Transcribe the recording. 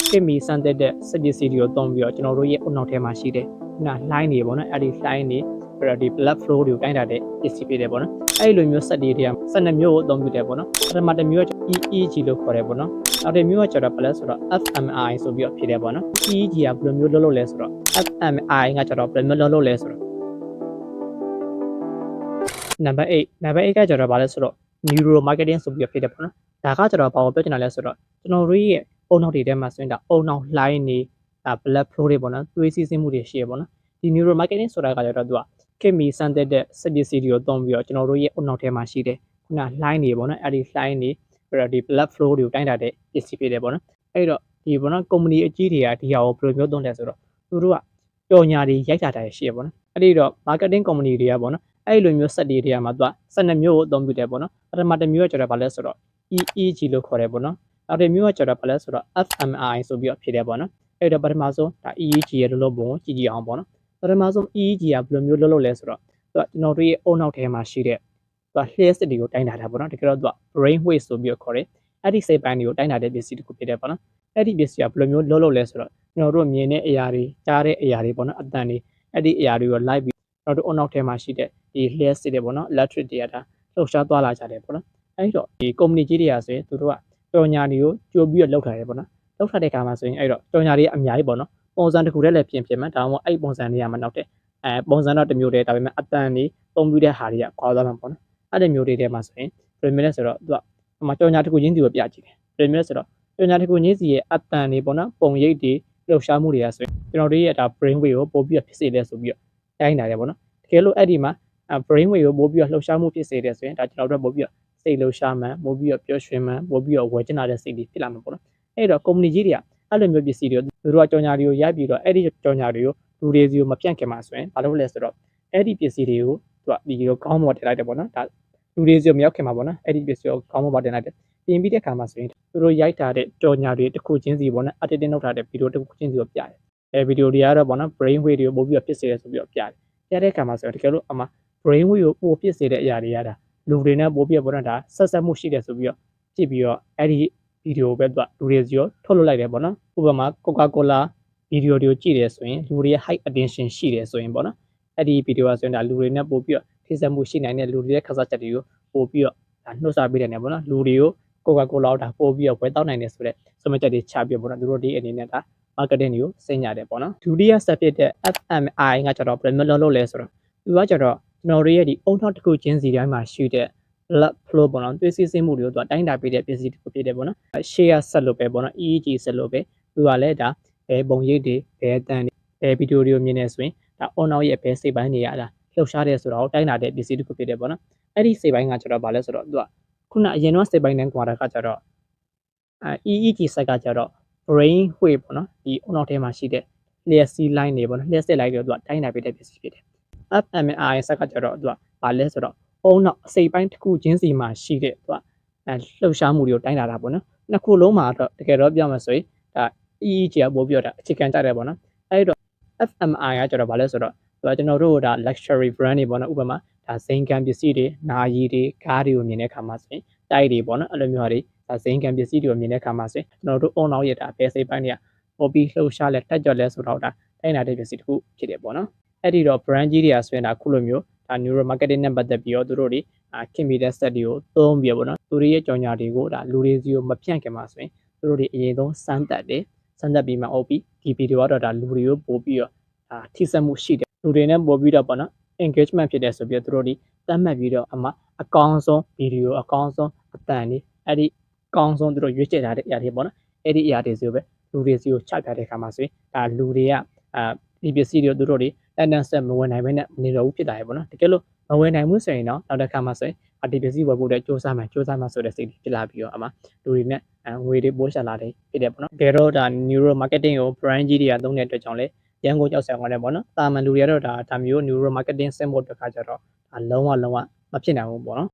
ခေတ်မီစမ်းသစ်တဲ့စက်ပစ္စည်းတွေကိုသုံးပြီးတော့ကျွန်တော်တို့ရဲ့အုံနောက်ထဲမှာရှိတဲ့ခုန line တွေပေါ့နော်အဲ့ဒီ line တွေပြီးတော့ဒီ blood flow တွေကိုတိုင်းတာတဲ့ပစ္စည်းဖြစ်တယ်ပေါ့နော်အဲ့ဒီလိုမျိုးစက်တွေတွေက12မျိုးကိုအသုံးပြုတယ်ပေါ့နော်ပထမတစ်မျိုးက EEG လို့ခေါ်တယ်ပေါ့နော်နောက်တစ်မျိုးကကျတော့ဘာလဲဆိုတော့ fMRI ဆိုပြီးတော့ဖြစ်တယ်ပေါ့နော် EEG ကဘယ်လိုမျိုးလုပ်လဲဆိုတော့ fMRI ကကျတော့ဘယ်လိုမျိုးလုပ်လဲဆိုတော့နံပါတ်8ကကျတော့ဘာလဲဆိုတော့ neuro marketing ဆိုပြီးတော့ဖြစ်တယ်ပေါ့နော်ဒါကကျတော့ဘာကိုပြောချင်တာလဲဆိုတော့ကျွန်တော်တို့ရဲ့အုံနောက်တွေထဲမှာဆိုရင်ဒါအုံနောက် line တွေblood flow တွေပေါ့နော်သွေးစီးဆင်းမှုတွေရှိရပေါ့နော်ဒီ neuro marketing ဆိုတာကကျတော့သူကခေတ်မီစမ်းသစ်တဲ့စက်ပစ္စည်းတွေကိုသုံးပြီးတော့ကျွန်တော်တို့ရဲ့အုံနောက်ထဲမှာရှိတဲ့ခုန line တွေပေါ့နော်အဲ့ဒီ line တွေပြီးတော့ဒီ blood flow တွေကိုတိုင်းတာတဲ့ပစ္စည်းဖြစ်တယ်ပေါ့နော်အဲ့တော့ဒီပေါ့နော်ကုမ္ပဏီအကြီးတွေကဒီဟာကိုဘယ်လိုမျိုးသုံးလဲဆိုတော့သူတို့ကကြော်ညာတွေရိုက်တာရှိရပေါ့နော်အဲ့ဒီတော့ marketing company တွေကပေါ့နော်အဲ့လိုမျိုးစက်တွေတွေကမှသူက12မျိုးကိုအသုံးပြုတယ်ပေါ့နော်ပထမတစ်မျိုးကကျတော့ဘာလဲဆိုတော့ EEG လို့ခေါ်တယ်ပေါ့နော်နောက်တစ်မျိုးကကျတော့ဘာလဲဆိုတော့ fMRI ဆိုပြီးတော့ဖြစ်တယ်ပေါ့နော်အဲ့တော့ပထမဆုံးဒါ EEG ရဲ့လုပ်ပုံကိုကြည့်ကြည့်အောင်ပေါ့နော်ပထမဆုံး EEG ကဘယ်လိုမျိုးလုပ်လဲဆိုတော့သူကကျွန်တော်တို့ရဲ့အုံနောက်ထဲမှာရှိတဲ့သူက hair စစ်တွေကိုတိုင်းတာပေါ့နော်တကယ်တော့သူက brain wave ဆိုပြီးတော့ခေါ်တယ်အဲ့ဒီစိတ်ပိုင်းတွေကိုတိုင်းတာတဲ့ပစ္စည်းတစ်ခုဖြစ်တယ်ပေါ့နော်အဲ့ဒီပစ္စည်းကဘယ်လိုမျိုးလုပ်လဲဆိုတော့ကျွန်တော်တို့မြင်တဲ့အရာတွေကြားတဲ့အရာတွေပေါ့နော်အတန်တွေအဲ့ဒီအရာတွေကိုလိုက်ပြီးကျွန်တော်တို့အုံနောက်ထဲမှာရှိတဲ့ဒီ hair စစ်တွေပေါ့နော် electric တွေကဒါလှုပ်ရှားသွားလာကြတယ်ပေါ့နော်အဲ့တော့ဒီ company ကြီးတွေကဆိုရင်သူတို့ကကြော်ညာတွေကိုကြိုပြီးတော့လောက်ထားတယ်ပေါ့နော်လောက်ထားတဲ့ခါမှာဆိုရင်အဲ့တော့ကြော်ညာတွေအများကြီးပေါ့နော်ပုံစံတစ်ခုတည်းလည်းပြင်မှာဒါမှမဟုတ်အဲ့ပုံစံတွေကမှနောက်တဲ့ပုံစံတော့တစ်မျိုးတည်းဒါပေမဲ့အတန်တွေပုံပြတဲ့ဟာတွေကကွာသွားမှာပေါ့နော်အဲ့ဒီမျိုးတွေထဲမှာဆိုရင်ဘယ်လိုမျိုးလဲဆိုတော့သူကဟိုမှာကြော်ညာတစ်ခုချင်းစီကိုပြကြည့်တယ်ဘယ်လိုမျိုးလဲဆိုတော့ကြော်ညာတစ်ခုချင်းစီရဲ့အတန်တွေပေါ့နော်ပုံရိပ်တွေလှုပ်ရှားမှုတွေကဆိုရင်ကျွန်တော်တို့ရဲ့ဒါ brain wave ကိုပို့ပြီးတော့ဖြစ်စေတယ်ဆိုပြီးတော့တိုင်းတာတယ်ပေါ့နော်တကယ်လို့အဲ့ဒီမှာbrain wave ကိုပို့ပြီးတော့လှုပ်ရှားမှုဖြစ်စေတယ်ဆိုရင်ဒါကျွန်တော်တို့ပို့ပြီးတော့စိတ်လှုပ်ရှားမှပို့ပြီးတော့ပျော်ရွှင်မှပို့ပြီးတော့ဝယ်ချင်တဲ့စိတ်တွေဖြစ်လာမှာပေါ့နော်အဲ့တော့ company ကြီးတွေကအဲ့လိုမျိုးပစ္စည်းတွေသူတို့ကကြော်ညာတွေကိုရိုက်ပြီးတော့အဲ့ဒီကြော်ညာတွေကိုလူတွေစီကိုမပြန့်ခင်မှာဆိုရင်ဘာလုပ်လဲဆိုတော့အဲ့ဒီပစ္စည်းတွေကိုသူကဒီလိုကောင်းမော်တင်လိုက်တယ်ပေါ့နော်ဒါလူတွေစီကိုမရောက်ခင်မှာပေါ့နော်အဲ့ဒီပစ္စည်းကိုကောင်းမော်တင်လိုက်တယ်ပြင်ပြီးတဲ့ခါမှာဆိုရင်သူတို့ရိုက်ထားတဲ့ကြော်ညာတွေတစ်ခုချင်းစီပေါ့နော် editing လုပ်ထားတဲ့ဗီဒီယိုတစ်ခုချင်းစီကိုပြတယ်ဗီဒီယိုတွေကတော့ပေါ့နော် brain wave တွေကိုပို့ပြီးတော့ဖြစ်စေတယ်ဆိုပြီးတော့ပြတယ်ပြတဲ့ခါမှာဆိုရင်တကယ်လို့အမှ brain wave ကိုပို့ဖြစ်စေတဲ့အရာတွေရတာလူတွေနဲ့ပို့ပြီးတော့ပေါ့နော်ဒါဆက်ဆက်မှုရှိတယ်ဆိုပြီးတော့ကြည့်ပြီးတော့အဲ့ဒီဗီဒီယိုပဲသူကလူတွေစီကိုထုတ်လုပ်လိုက်တယ်ပေါ့နော်ဥပမာ Coca-Cola ဗီဒီယိုတွေကိုကြည့်တယ်ဆိုရင်လူတွေရဲ့ high attention ရှိတယ်ဆိုရင်ပေါ့နော်အဲ့ဒီဗီဒီယိုကဆိုရင်ဒါလူတွေနဲ့ပို့ပြီးတော့ထိစပ်မှုရှိနိုင်တဲ့လူတွေရဲ့ခစားချက်တွေကိုပို့ပြီးတော့ဒါနှုတ်ဆက်ပေးတယ်ねပေါ့နော်လူတွေကို Coca-Cola ကိုဒါပို့ပြီးတော့ဝယ်တောက်နိုင်တယ်ဆိုတဲ့စမချက်တွေချပြပေါ့နော်သူတို့ဒီအနေနဲ့ဒါ marketing တွေကိုစိတ်ညတယ်ပေါ့နော်ဒုတိယ step ဖြစ်တဲ့ fMRI ကကျတော့ဘယ်လိုမျိုးလုပ်လဲဆိုတော့သူကကျတော့ကျွန်တော်တို့ရဲ့ဒီအုံနောက်တစ်ခုချင်းစီတိုင်းမှာရှိတဲ့ blood flow ပေါ့နော်သွေးစီးဆင်းမှုတွေကိုသူကတိုင်းတာပေးတဲ့ပစ္စည်းတစ်ခုဖြစ်တယ်ပေါ့နော် share ဆက်လို့ပဲပေါ့နော် EEG ဆက်လို့ပဲသူကလည်းဒါပုံရိပ်တွေဘယ်အတန်တွေဗီဒီယိုတွေကိုမြင်နေဆိုရင်ဒါအုံနောက်ရဲ့ဘယ်စိတ်ပိုင်းတွေရတာလှုပ်ရှားတယ်ဆိုတာကိုတိုင်းတာတဲ့ပစ္စည်းတစ်ခုဖြစ်တယ်ပေါ့နော်အဲ့ဒီစိတ်ပိုင်းကကျတော့ဘာလဲဆိုတော့သူကခုနအရင်တော့စိတ်ပိုင်းနဲ့ကွာတာကကျတော့EEG ဆက်ကကျတော့ brain wave ပေါ့နော်ဒီအုံနောက်ထဲမှာရှိတဲ့လျှက်စီး line တွေပေါ့နော်လျှက်စစ် line တွေသူကတိုင်းတာပေးတဲ့ပစ္စည်းဖြစ်တယ် fMRI ဆက်ကကျတော့သူကဘာလဲဆိုတော့အုံနောက်အစိတ်ပိုင်းတစ်ခုချင်းစီမှာရှိတဲ့သူကလှုပ်ရှားမှုတွေကိုတိုင်းတာတာပေါ့နော်နှစ်ခုလုံးမှာတော့တကယ်တော့ပြောမှဆိုရင်ဒါ EEG ကပို့ပြီးတော့ဒါအခြေခံကြတယ်ပေါ့နော်အဲ့တော့ fMRI ကကျတော့ဘာလဲဆိုတော့သူကကျွန်တော်တို့ဒါ luxury brand တွေပေါ့နော်ဥပမာဒါဇိမ်ခံပစ္စည်းတွေနာရီတွေကားတွေကိုမြင်တဲ့အခါမှာဆိုရင်တိုက်တွေပေါ့နော်အဲ့လိုမျိုးဟာတွေဒါဇိမ်ခံပစ္စည်းတွေကိုမြင်တဲ့အခါမှာဆိုရင်ကျွန်တော်တို့အုံနောက်ရတာဘယ်စိတ်ပိုင်းတွေကပို့ပြီးလှုပ်ရှားလဲတက်ကြွလဲဆိုတော့ဒါတိုင်းတာတဲ့ပစ္စည်းတစ်ခုဖြစ်တယ်ပေါ့နော်အဲ့ဒီတော့ brand ကြီးတွေကဆိုရင်ဒါခုလိုမျိုးဒါ neuro marketing နဲ့ပတ်သက်ပြီးတော့သူတို့တွေခင်မီတဲ့ set တွေကိုသုံးပြီးတော့ပေါ့နော်သူတို့ရဲ့ကြော်ညာတွေကိုဒါလူတွေစီကိုမဖြန့်ခင်မှာဆိုရင်သူတို့တွေအရင်ဆုံးစမ်းသပ်တယ်စမ်းသပ်ပြီးမှဟုတ်ပြီဒီဗီဒီယိုကတော့ဒါလူတွေကိုပို့ပြီးတော့ထိစပ်မှုရှိတယ်လူတွေနဲ့ပို့ပြီးတော့ပေါ့နော် engagement ဖြစ်တယ်ဆိုပြီးတော့သူတို့တွေသတ်မှတ်ပြီးတော့အကောင်းဆုံးဗီဒီယိုအကောင်းဆုံးအတန်တွေအဲ့ဒီအကောင်းဆုံးသူတို့ရွေးချယ်ထားတဲ့အရာတွေပေါ့နော်အဲ့ဒီအရာတွေစီကိုပဲလူတွေစီကိုချပြတဲ့ခါမှာဆိုရင်ဒါလူတွေကဒီပစ္စည်းတွေသူတို့တွေတန်တန်ဆက်မဝင်နိုင်ဘဲနဲ့နေတော့ဘူးဖြစ်လာရပေါ့နော်တကယ်လို့မဝင်နိုင်ဘူးဆိုရင်တော့နောက်တစ်ခါမှဆိုရင်ဒီပစ္စည်းဝယ်ဖို့တဲ့စ조사မှဆိုတဲ့စိတ်ဖြစ်လာပြီးတော့လူတွေနဲ့ငွေတွေပိုးရှာလာတယ်ဖြစ်တယ်ပေါ့နော်တကယ်တော့ဒါ neuro marketing ကို brand ကြီးတွေကသုံးတဲ့အတွက်ကြောင့်လည်းရန်ကုန်ကြောက်ဆောင်ရတယ်ပေါ့နော်တာမန်လူတွေကတော့ဒါမျိုး neuro marketing ဆင့်ဖို့အတွက်ခါကြတော့လုံးဝမဖြစ်နိုင်ဘူးပေါ့နော်